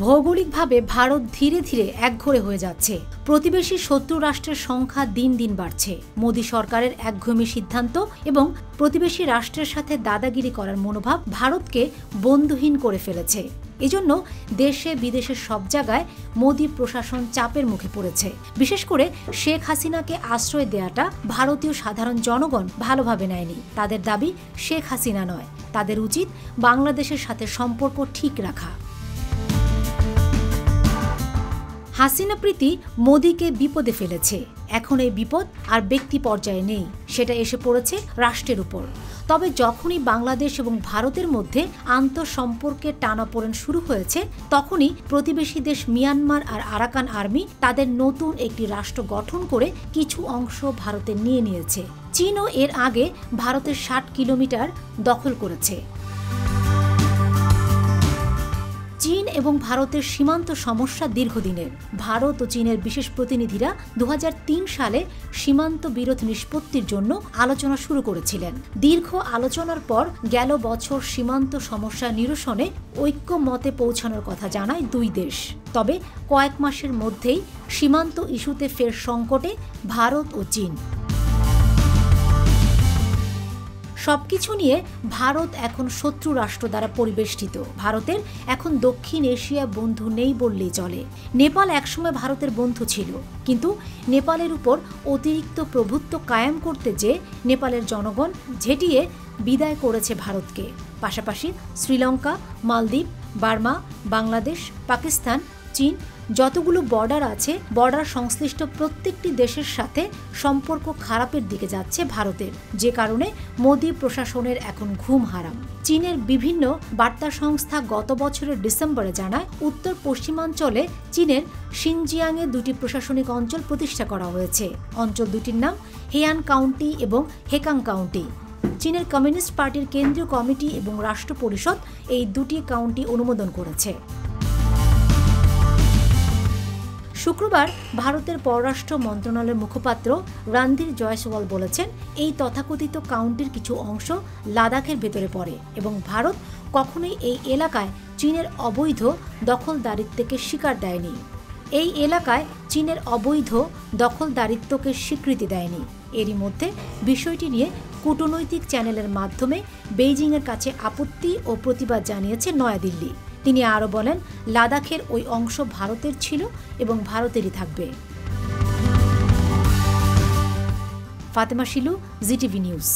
ভৌগোলিকভাবে ভারত ধীরে ধীরে একঘরে হয়ে যাচ্ছে। প্রতিবেশী শত্রু রাষ্ট্রের সংখ্যা দিন দিন বাড়ছে। মোদী সরকারের একঘেয়েমি সিদ্ধান্ত এবং প্রতিবেশী রাষ্ট্রের সাথে দাদাগিরি করার মনোভাব ভারতকে বন্ধুহীন করে ফেলেছে। এজন্য দেশে বিদেশে সব জায়গায় মোদী প্রশাসন চাপের মুখে পড়েছে। বিশেষ করে শেখ হাসিনাকে আশ্রয় দেয়াটা ভারতীয় সাধারণ জনগণ ভালোভাবে নেয়নি। তাদের দাবি শেখ হাসিনা নয়, তাদের উচিত বাংলাদেশের সাথে সম্পর্ক ঠিক রাখা। হাসিনা প্রীতি মোদীকে বিপদে ফেলেছে। এখন এই বিপদ আর ব্যক্তি পর্যায়ে নেই, সেটা এসে পড়েছে রাষ্ট্রের উপর। তবে যখনই বাংলাদেশ এবং ভারতের মধ্যে আন্তঃসম্পর্কের টানাপোড়েন শুরু হয়েছে, তখনই প্রতিবেশী দেশ মিয়ানমার আর আরাকান আর্মি তাদের নতুন একটি রাষ্ট্র গঠন করে কিছু অংশ ভারতে নিয়ে নিয়েছে। চীনও এর আগে ভারতের ৬০ কিলোমিটার দখল করেছে। চীন এবং ভারতের সীমান্ত সমস্যা দীর্ঘদিনের। ভারত ও চীনের বিশেষ প্রতিনিধিরা ২০০৩ সালে সীমান্ত বিরোধ নিষ্পত্তির জন্য আলোচনা শুরু করেছিলেন। দীর্ঘ আলোচনার পর গেল বছর সীমান্ত সমস্যা নিরসনে ঐক্যমতে পৌঁছানোর কথা জানায় দুই দেশ। তবে কয়েক মাসের মধ্যেই সীমান্ত ইস্যুতে ফের সংকটে ভারত ও চীন। সবকিছু নিয়ে ভারত এখন শত্রু রাষ্ট্র দ্বারা পরিবেষ্টিত। ভারতের এখন দক্ষিণ এশিয়া বন্ধু নেই বললেই চলে। নেপাল একসময় ভারতের বন্ধু ছিল, কিন্তু নেপালের উপর অতিরিক্ত প্রভুত্ব কায়েম করতে যে নেপালের জনগণ ঝেঁটিয়ে বিদায় করেছে ভারতকে। পাশাপাশি শ্রীলঙ্কা, মালদ্বীপ, বার্মা, বাংলাদেশ, পাকিস্তান, চীন যতগুলো বর্ডার আছে, বর্ডার সংশ্লিষ্ট প্রত্যেকটি দেশের সাথে সম্পর্ক খারাপের দিকে যাচ্ছে ভারতের, যে কারণে মোদী প্রশাসনের এখন ঘুম হারাম। চীনের বিভিন্ন বার্তা সংস্থা গত বছরের ডিসেম্বরে জানায়, উত্তর পশ্চিমাঞ্চলে চীনের শিনজিয়াংয়ে দুটি প্রশাসনিক অঞ্চল প্রতিষ্ঠা করা হয়েছে। অঞ্চল দুটির নাম হেয়ান কাউন্টি এবং হেকাং কাউন্টি। চীনের কমিউনিস্ট পার্টির কেন্দ্রীয় কমিটি এবং রাষ্ট্র পরিষদ এই দুটি কাউন্টি অনুমোদন করেছে। শুক্রবার ভারতের পররাষ্ট্র মন্ত্রণালয়ের মুখপাত্র রণধীর জয়সওয়াল বলেছেন, এই তথাকথিত কাউন্টির কিছু অংশ লাদাখের ভেতরে পড়ে এবং ভারত কখনোই এই এলাকায় চীনের অবৈধ দখলদারিত্বকে স্বীকার দেয়নি। এই এলাকায় চীনের অবৈধ দখলদারিত্বকে স্বীকৃতি দেয়নি। এরই মধ্যে বিষয়টি নিয়ে কূটনৈতিক চ্যানেলের মাধ্যমে বেইজিংয়ের কাছে আপত্তি ও প্রতিবাদ জানিয়েছে নয়াদিল্লি। তিনি আরও বলেন, লাদাখের ওই অংশ ভারতের ছিল এবং ভারতেরই থাকবে। Fatema Shilu, GTV news.